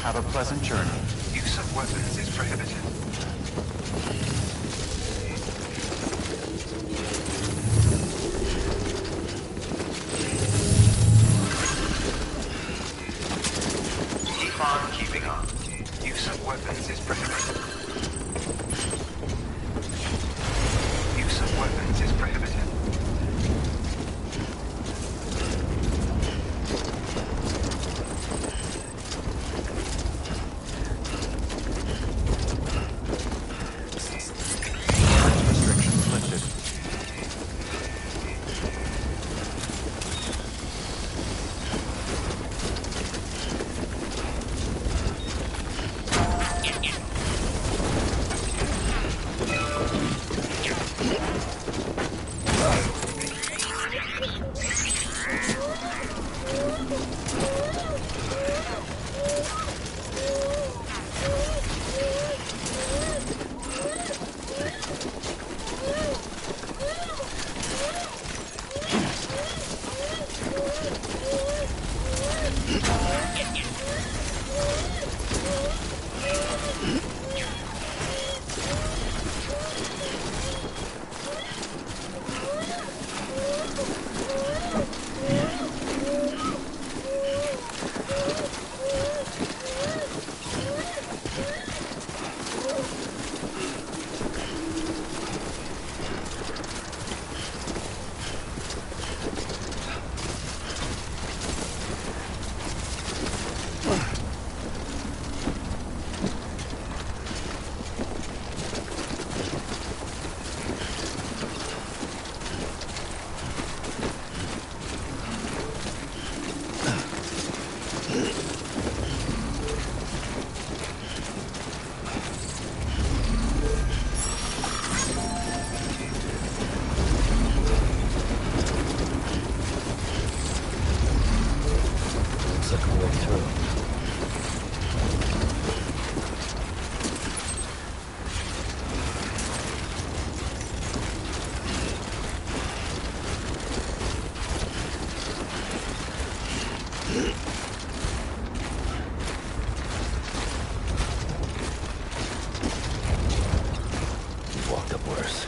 Have a pleasant journey. Use of weapons is prohibited. Keep on keeping on. Use of weapons is prohibited. Use of weapons is prohibited. Restrictions lifted. Walked up worse.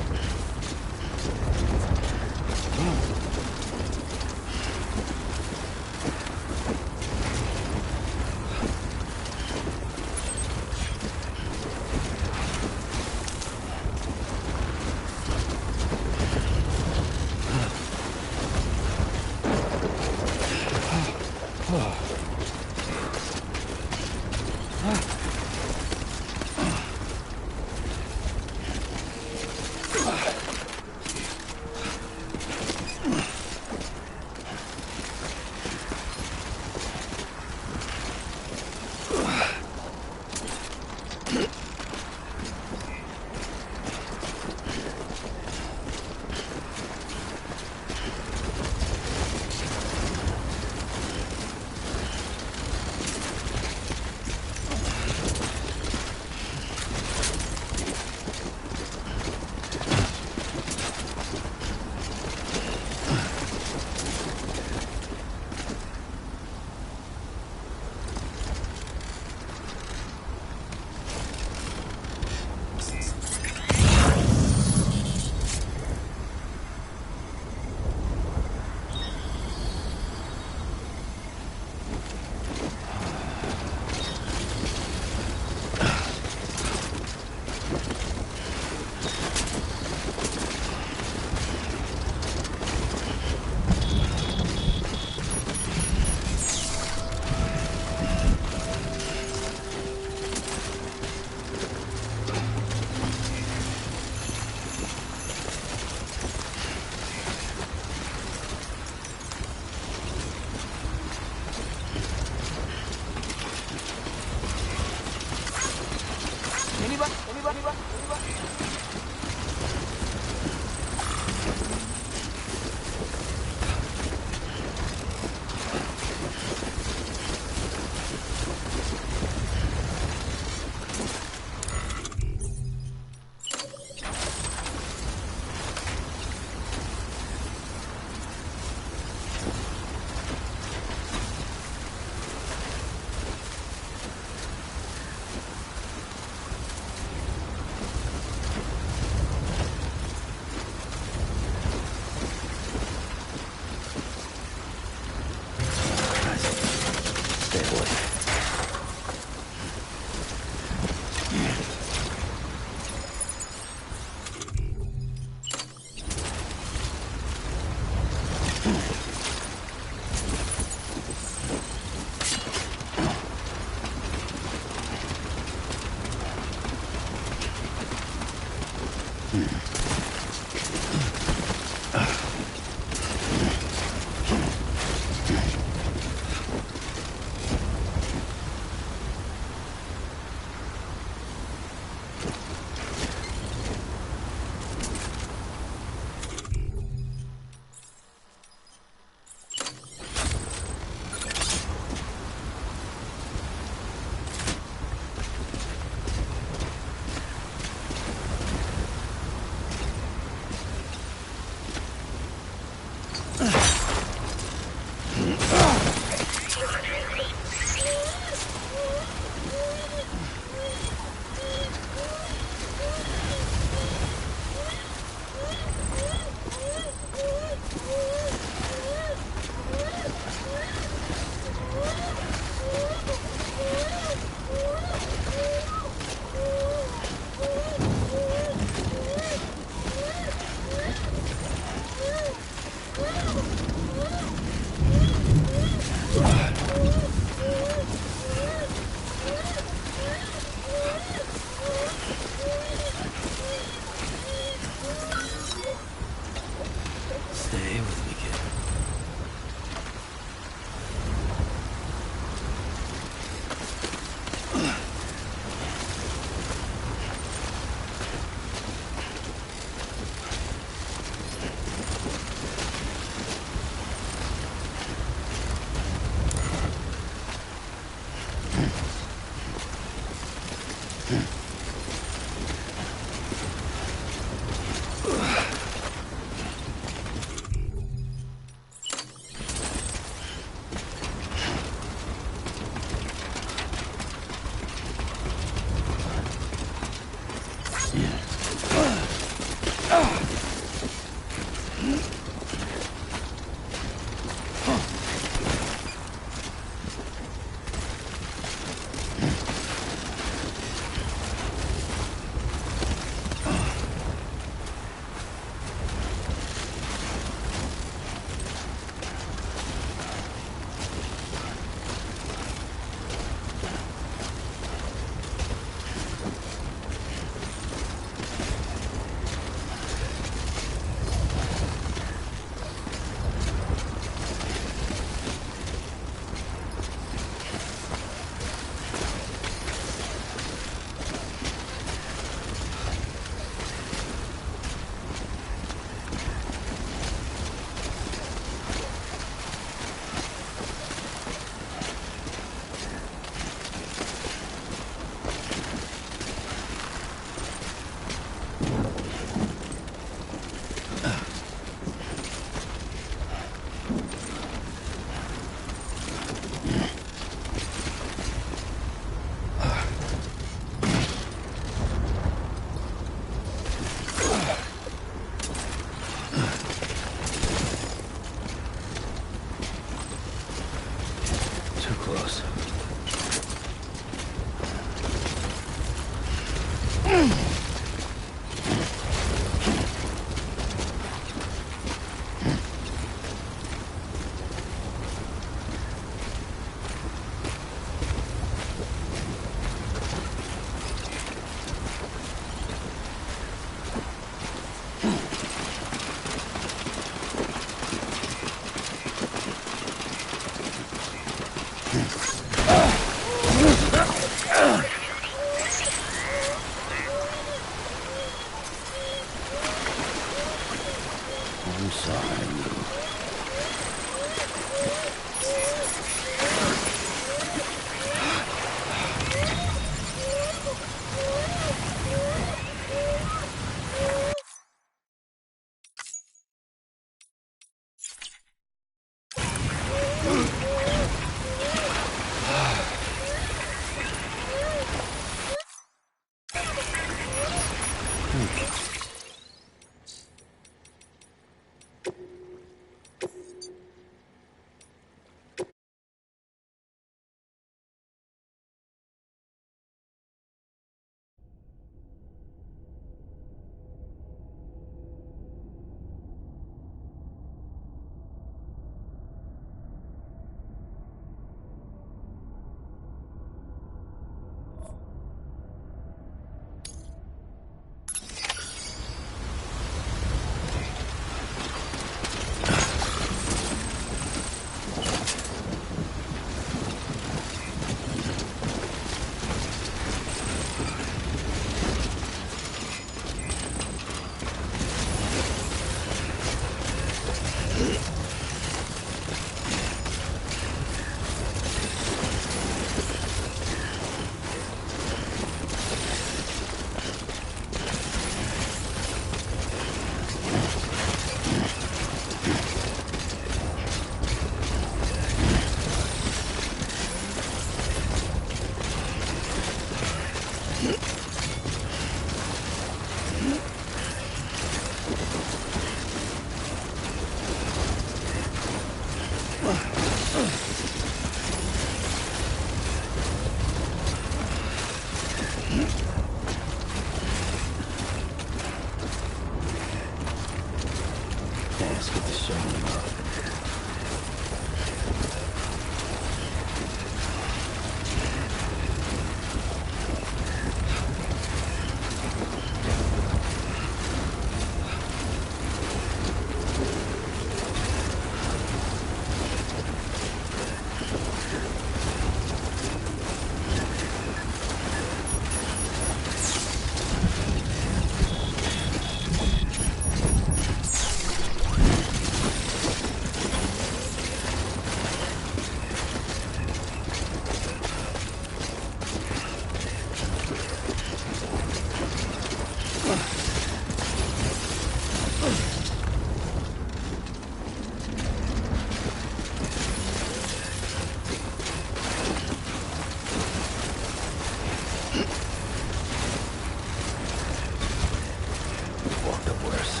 Walked up worse.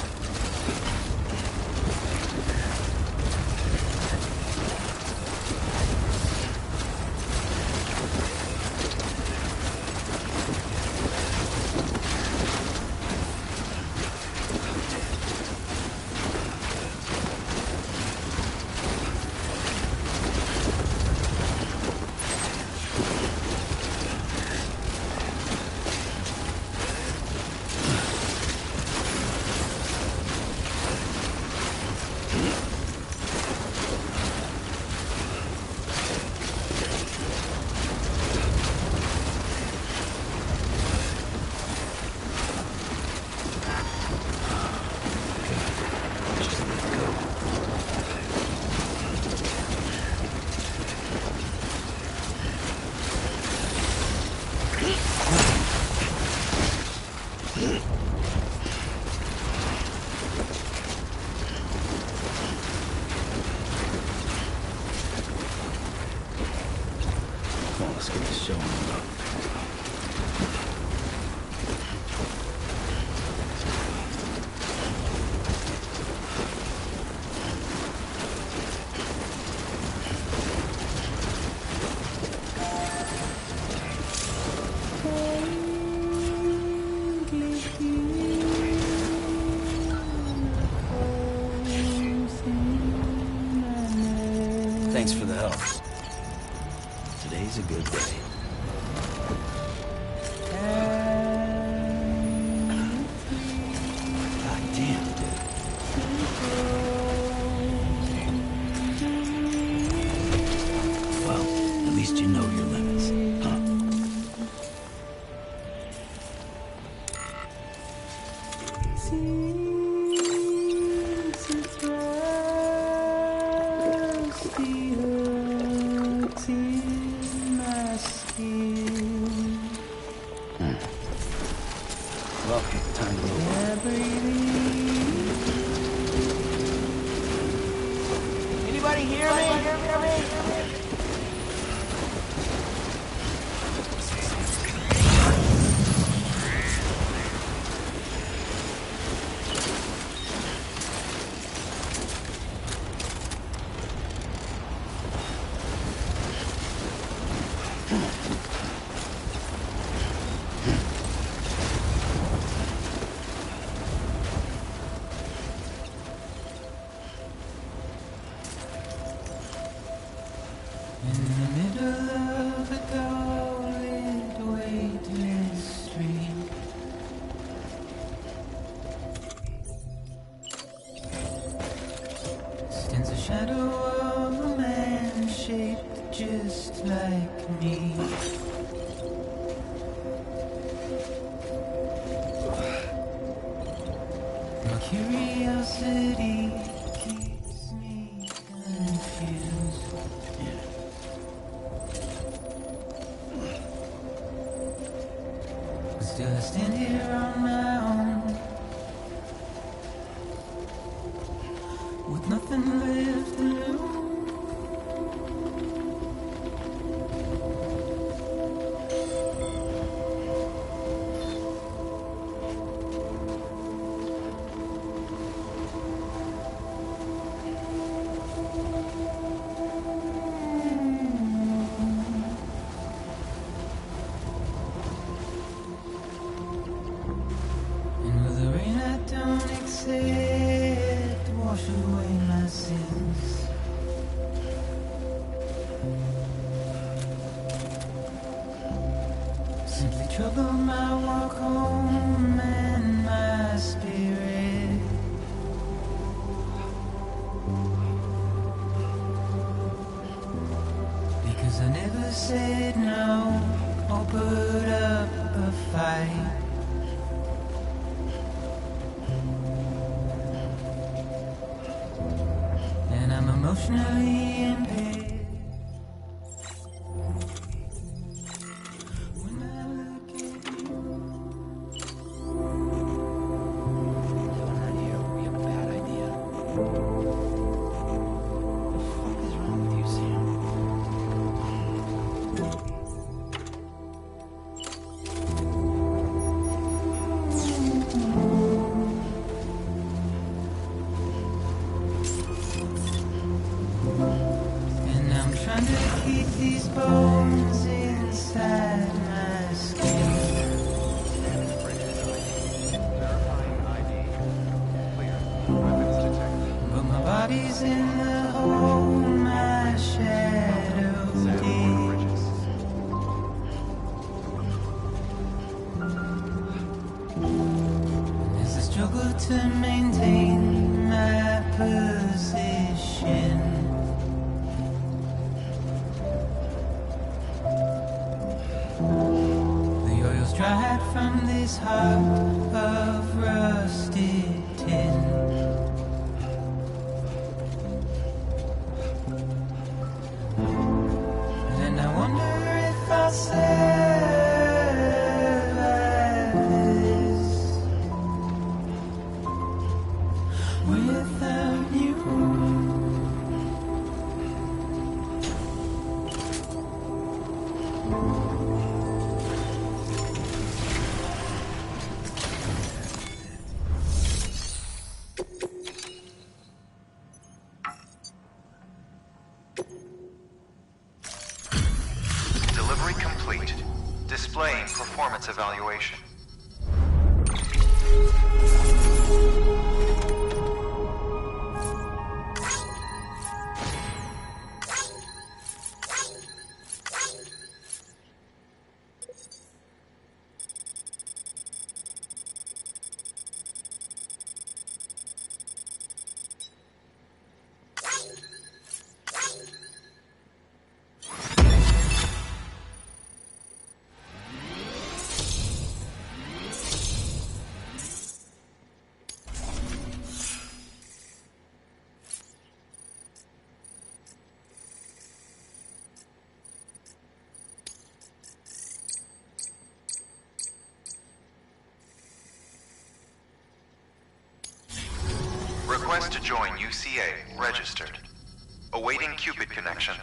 Let's get this show on the road. Thanks for the help. Today's a good day. God damn, dude. Well, at least you know your limits, huh? Well, time to move on. Anybody hear me? In the middle of a dull-lit weightless street, stands a shadow of a man shaped just like me. My curiosity keeps me confused. Still I stand here on my own, with nothing left to lose. And with the rain I don't accept, wash away my sins. Simply trouble my walk home and my spirit. Because I never said no or put up a fight. And I'm emotionally impaired. When I look at you, Killing around here would be a bad idea. What the fuck is wrong with you, Sam? to maintain my position. The oil's dried from this heart of rusted tin. And I wonder if I'll survive this without you. Delivery complete. Displaying performance evaluation. Request to join UCA registered. Awaiting Cupid connection.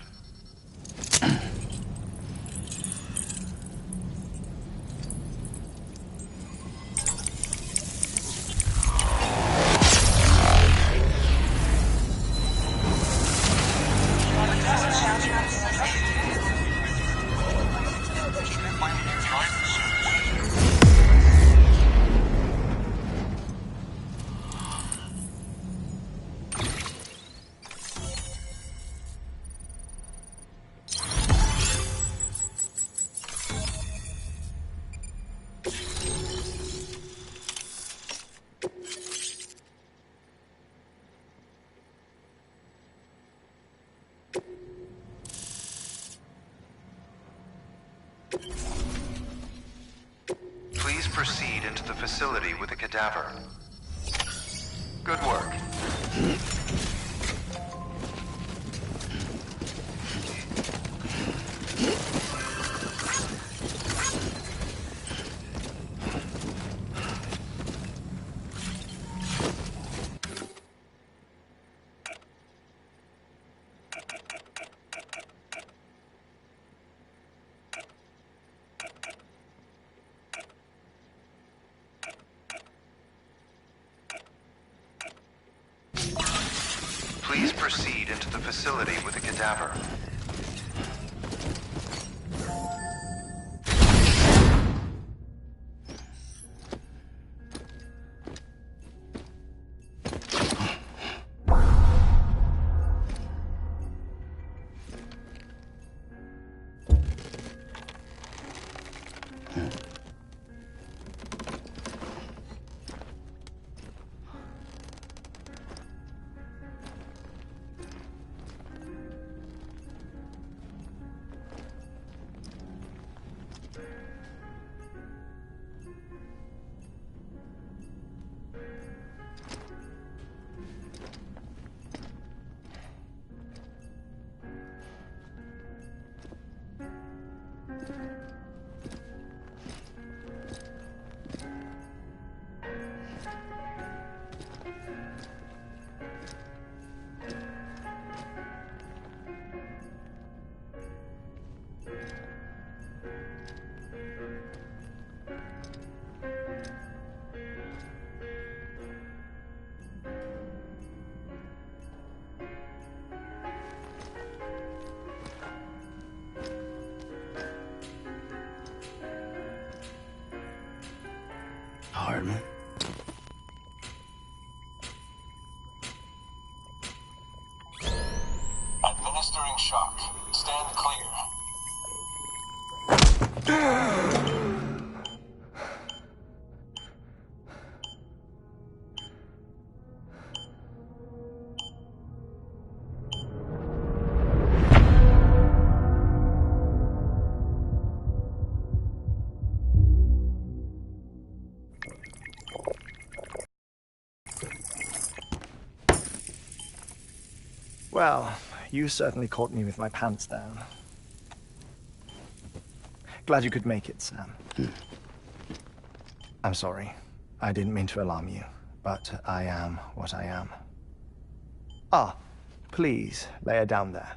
Please proceed into the facility with a cadaver. Good work. Please proceed into the facility with a cadaver. Hardman. Administering shock. Stand clear. Well, you certainly caught me with my pants down. Glad you could make it, Sam. I'm sorry. I didn't mean to alarm you, but I am what I am. Ah, please, lay her down there.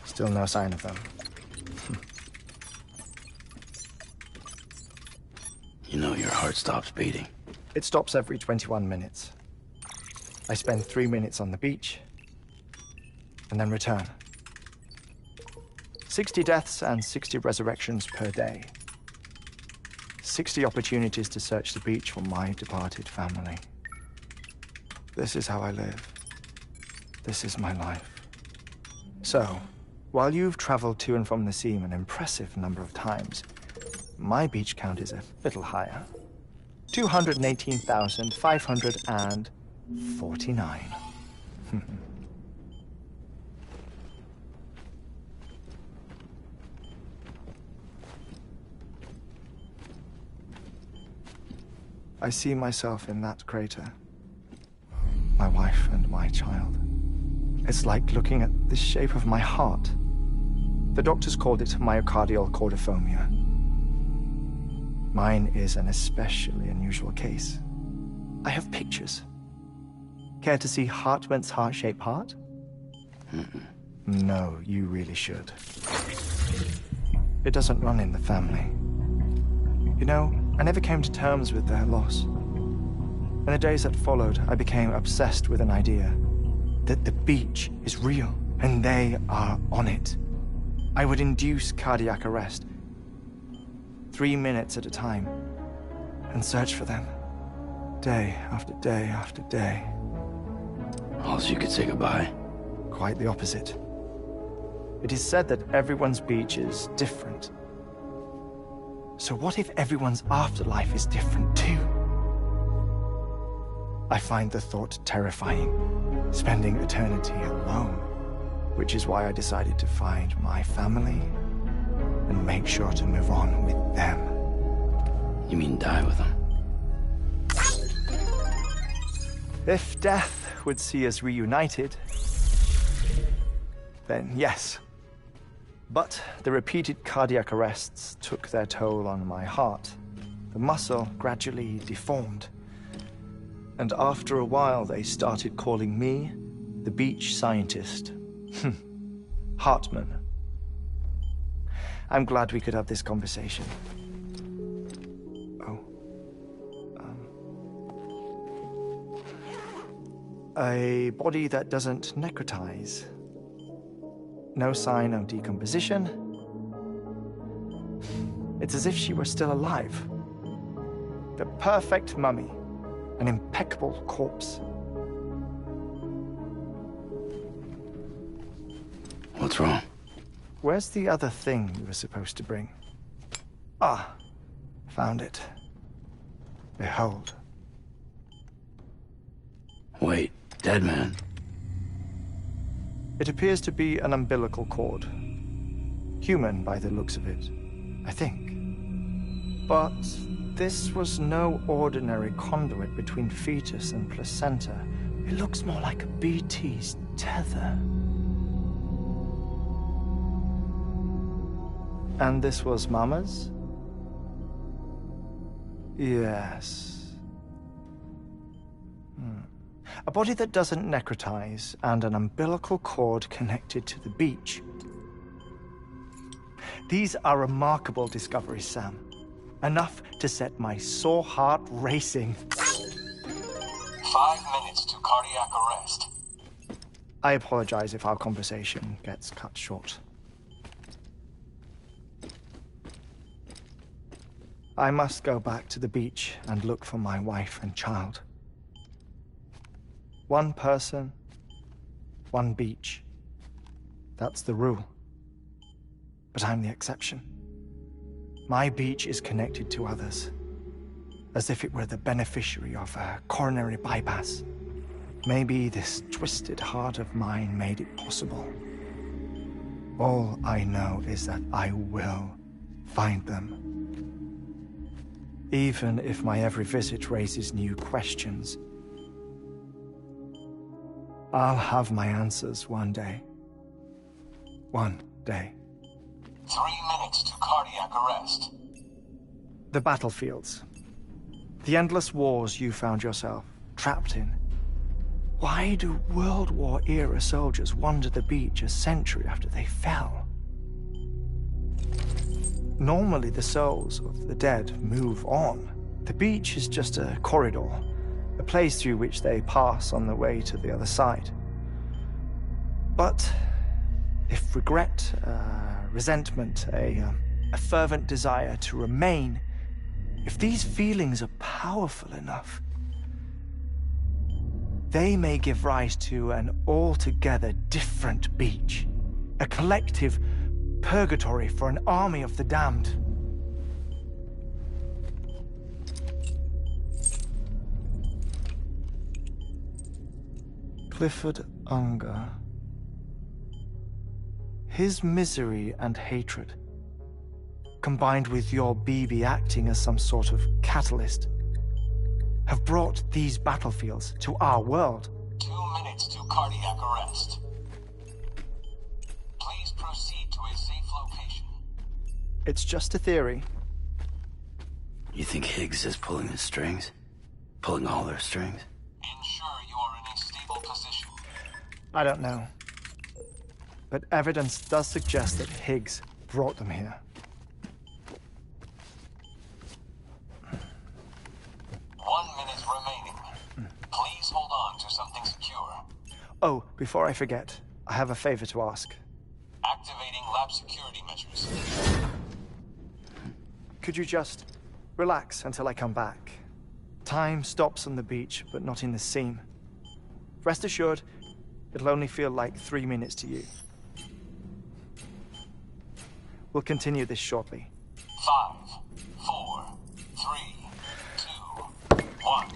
Still no sign of them. You know your heart stops beating. It stops every 21 minutes. I spend 3 minutes on the beach, and then return. 60 deaths and 60 resurrections per day. 60 opportunities to search the beach for my departed family. This is how I live. This is my life. So, while you've traveled to and from the scene an impressive number of times, my beach count is a little higher. 218,549. I see myself in that crater. My wife and my child. It's like looking at the shape of my heart. The doctors called it myocardial cordiformia. Mine is an especially unusual case. I have pictures. Care to see Hartmann's heart-shaped heart? No, you really should. It doesn't run in the family. You know, I never came to terms with their loss. In the days that followed, I became obsessed with an idea that the beach is real, and they are on it. I would induce cardiac arrest, 3 minutes at a time, and search for them, day after day after day. Also, you could say goodbye. Quite the opposite. It is said that everyone's beach is different. So what if everyone's afterlife is different too? I find the thought terrifying, spending eternity alone, which is why I decided to find my family and make sure to move on with them. You mean die with them? If death would see us reunited, then yes. But the repeated cardiac arrests took their toll on my heart. The muscle gradually deformed. And after a while, they started calling me the beach scientist. Hartmann. I'm glad we could have this conversation. Oh. A body that doesn't necrotize. No sign of decomposition. It's as if she were still alive. The perfect mummy. An impeccable corpse. What's wrong? Where's the other thing you were supposed to bring? Ah, found it. Behold. Wait, dead man? It appears to be an umbilical cord. Human by the looks of it, I think. But this was no ordinary conduit between fetus and placenta. It looks more like a BT's tether. And this was Mama's? Yes. A body that doesn't necrotize and an umbilical cord connected to the beach. These are remarkable discoveries, Sam. Enough to set my sore heart racing. 5 minutes to cardiac arrest. I apologize if our conversation gets cut short. I must go back to the beach and look for my wife and child. One person, one beach. That's the rule. But I'm the exception. My beach is connected to others, as if it were the beneficiary of a coronary bypass. Maybe this twisted heart of mine made it possible. All I know is that I will find them. even if my every visit raises new questions. I'll have my answers one day. One day. 3 minutes to cardiac arrest. The battlefields. The endless wars you found yourself trapped in. Why do World War-era soldiers wander the beach a century after they fell? Normally, the souls of the dead move on. The beach is just a corridor, a place through which they pass on the way to the other side. But if regret, resentment, a fervent desire to remain, if these feelings are powerful enough, they may give rise to an altogether different beach, a collective purgatory for an army of the damned. Clifford Unger. His misery and hatred, combined with your BB acting as some sort of catalyst, have brought these battlefields to our world. 2 minutes to cardiac arrest. Please proceed to a safe location. It's just a theory. You think Higgs is pulling his strings? Pulling all their strings? Ensure you are in a stable position. I don't know. But evidence does suggest that Higgs brought them here. 1 minute remaining. Please hold on to something secure. Oh, before I forget, I have a favor to ask. Activating lab security measures. Could you just relax until I come back? Time stops on the beach, but not in the seam. Rest assured, it'll only feel like 3 minutes to you. We'll continue this shortly. 5, 4, 3, 2, 1.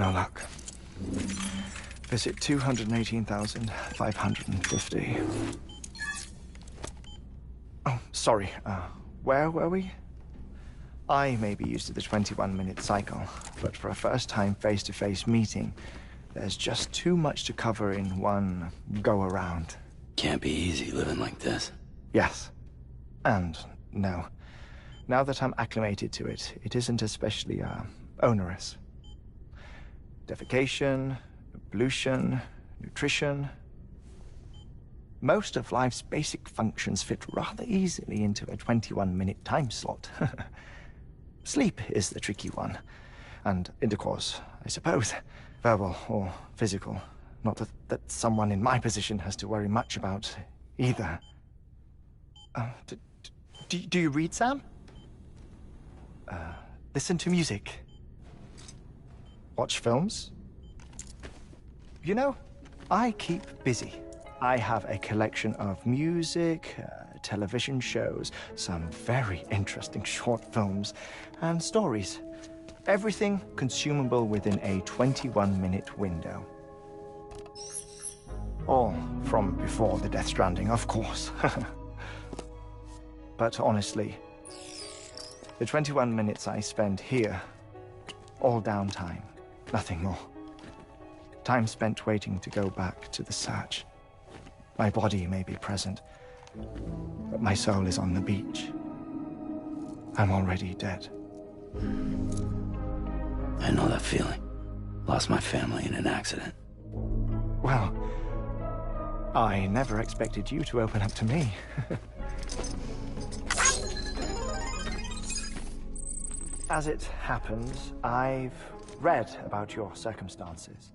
No luck. Visit 218,550. Oh, sorry. Where were we? I may be used to the 21-minute cycle, but for a first-time face-to-face meeting, there's just too much to cover in one go-around. Can't be easy living like this. Yes. And no. Now that I'm acclimated to it, it isn't especially, onerous. Defecation, pollution, nutrition. Most of life's basic functions fit rather easily into a 21-minute time slot. Sleep is the tricky one. And intercourse, I suppose. Verbal or physical. Not that someone in my position has to worry much about either. Do you read, Sam? Listen to music. Watch films. You know, I keep busy. I have a collection of music, television shows, some very interesting short films, and stories. Everything consumable within a 21-minute window. All from before the Death Stranding, of course. But honestly, the 21 minutes I spend here, all downtime, nothing more. Time spent waiting to go back to the search. My body may be present, but my soul is on the beach. I'm already dead. I know that feeling. Lost my family in an accident. Well, I never expected you to open up to me. As it happens, I've read about your circumstances.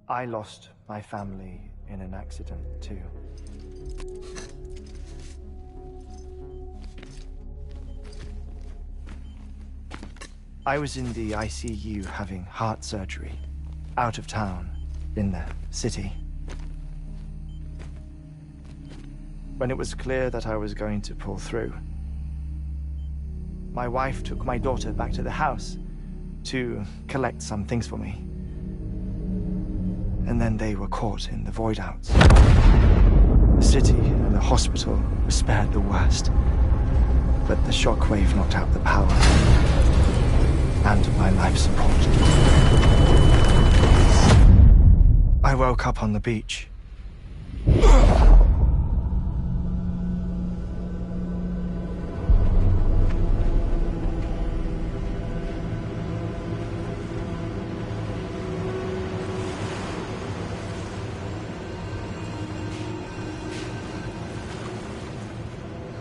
I lost my family in an accident, too. I was in the ICU having heart surgery, out of town, in the city. When it was clear that I was going to pull through, my wife took my daughter back to the house to collect some things for me. And then they were caught in the void-outs. The city and the hospital were spared the worst, but the shockwave knocked out the power and my life support. I woke up on the beach.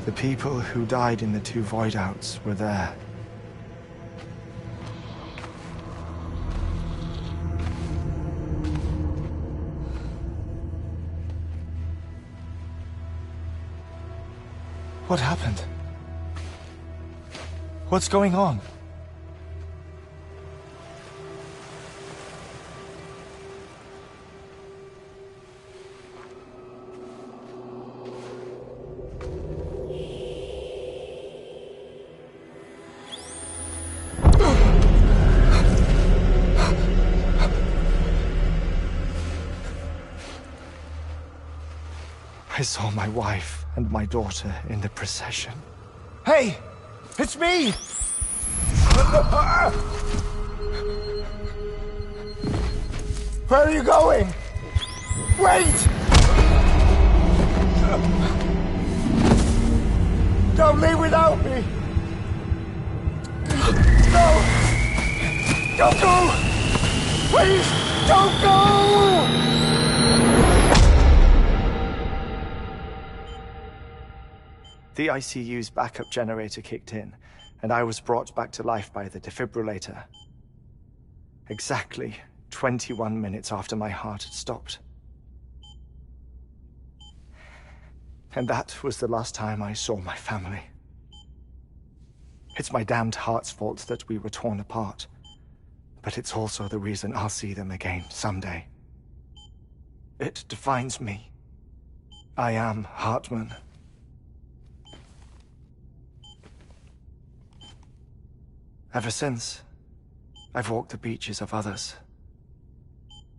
The people who died in the two void-outs were there. What happened? What's going on? I saw my wife and my daughter in the procession. Hey! It's me! Where are you going? Wait! Don't leave without me! No! Don't go! Please, don't go! The ICU's backup generator kicked in, and I was brought back to life by the defibrillator. Exactly 21 minutes after my heart had stopped. And that was the last time I saw my family. It's my damned heart's fault that we were torn apart, but it's also the reason I'll see them again someday. It defines me. I am Hartman. Ever since, I've walked the beaches of others,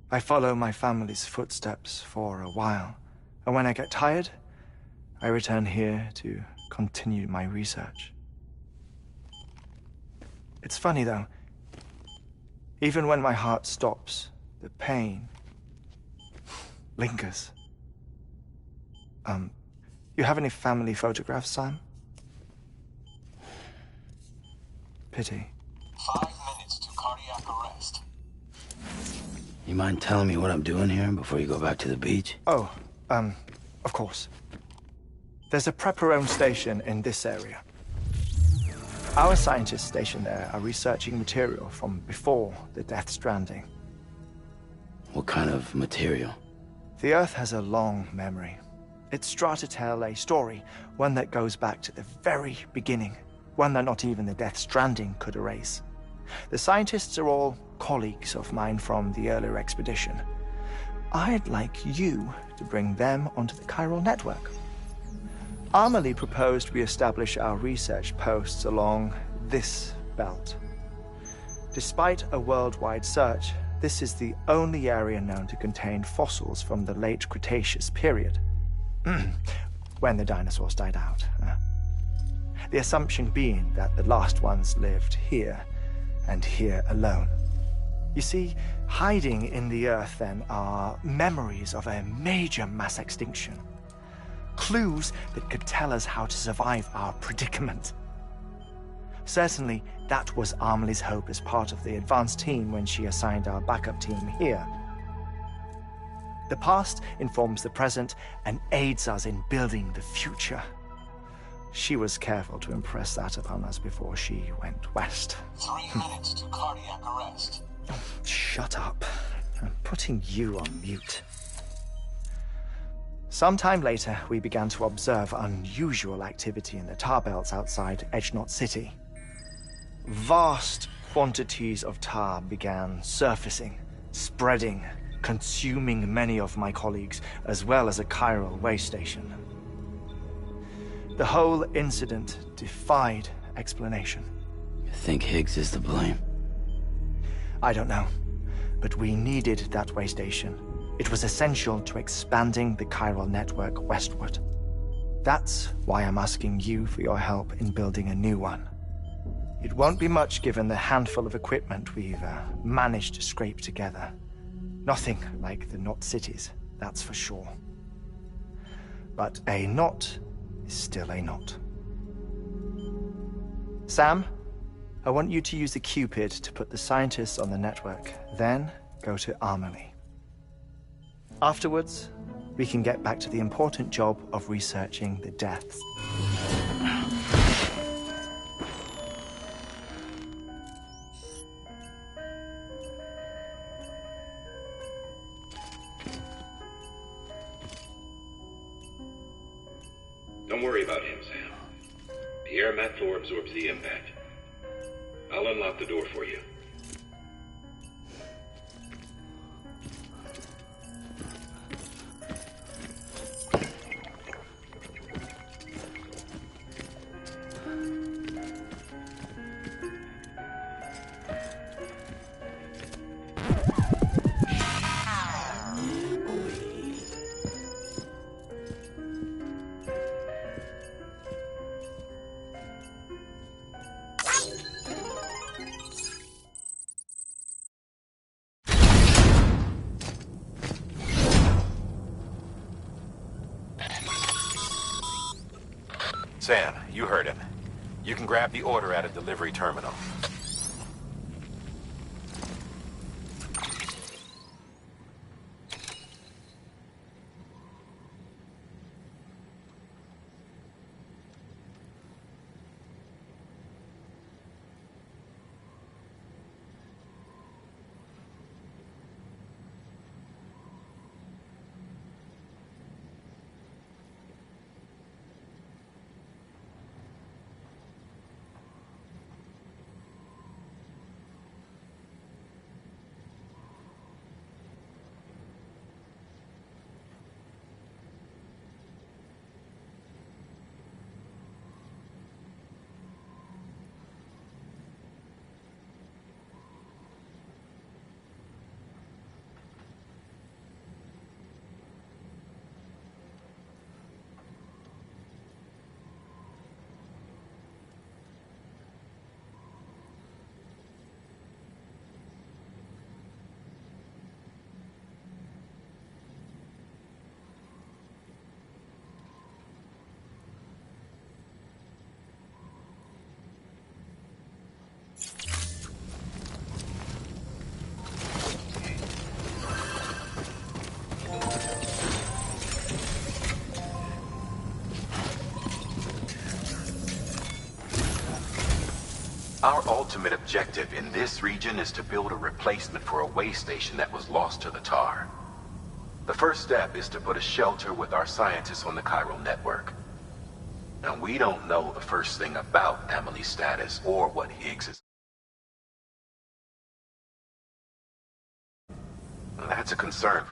I follow my family's footsteps for a while, and when I get tired, I return here to continue my research. It's funny, though. Even when my heart stops, the pain lingers. You have any family photographs, Sam? Pity. 5 minutes to cardiac arrest. You mind telling me what I'm doing here before you go back to the beach? Oh, of course. There's a prepper-owned station in this area. Our scientists stationed there are researching material from before the Death Stranding. What kind of material? The Earth has a long memory. It's trying to tell a story, one that goes back to the very beginning, one that not even the Death Stranding could erase. The scientists are all colleagues of mine from the earlier expedition. I'd like you to bring them onto the chiral network. Amelie proposed we establish our research posts along this belt. Despite a worldwide search, this is the only area known to contain fossils from the late Cretaceous period, when the dinosaurs died out. The assumption being that the last ones lived here, and here alone. You see, hiding in the Earth, then, are memories of a major mass extinction. Clues that could tell us how to survive our predicament. Certainly, that was Amelie's hope as part of the advanced team when she assigned our backup team here. The past informs the present and aids us in building the future. She was careful to impress that upon us before she went west. 3 minutes to cardiac arrest. Shut up. I'm putting you on mute. Sometime later, we began to observe unusual activity in the tar belts outside Edgenot City. Vast quantities of tar began surfacing, spreading, consuming many of my colleagues, as well as a chiral way station. The whole incident defied explanation. You think Higgs is to blame? I don't know, but we needed that way station. It was essential to expanding the chiral network westward. That's why I'm asking you for your help in building a new one. It won't be much given the handful of equipment we've managed to scrape together. Nothing like the knot cities, that's for sure. But a knot is still a knot. Sam, I want you to use the Cupid to put the scientists on the network, then go to Amelie. Afterwards, we can get back to the important job of researching the deaths. Don't worry about him, Sam. The air mat floor absorbs the impact. I'll unlock the door for you. Sam, you heard him. You can grab the order at a delivery terminal. Our ultimate objective in this region is to build a replacement for a way station that was lost to the tar. The first step is to put a shelter with our scientists on the chiral network. Now, we don't know the first thing about Emily's status or what Higgs is. That's a concern.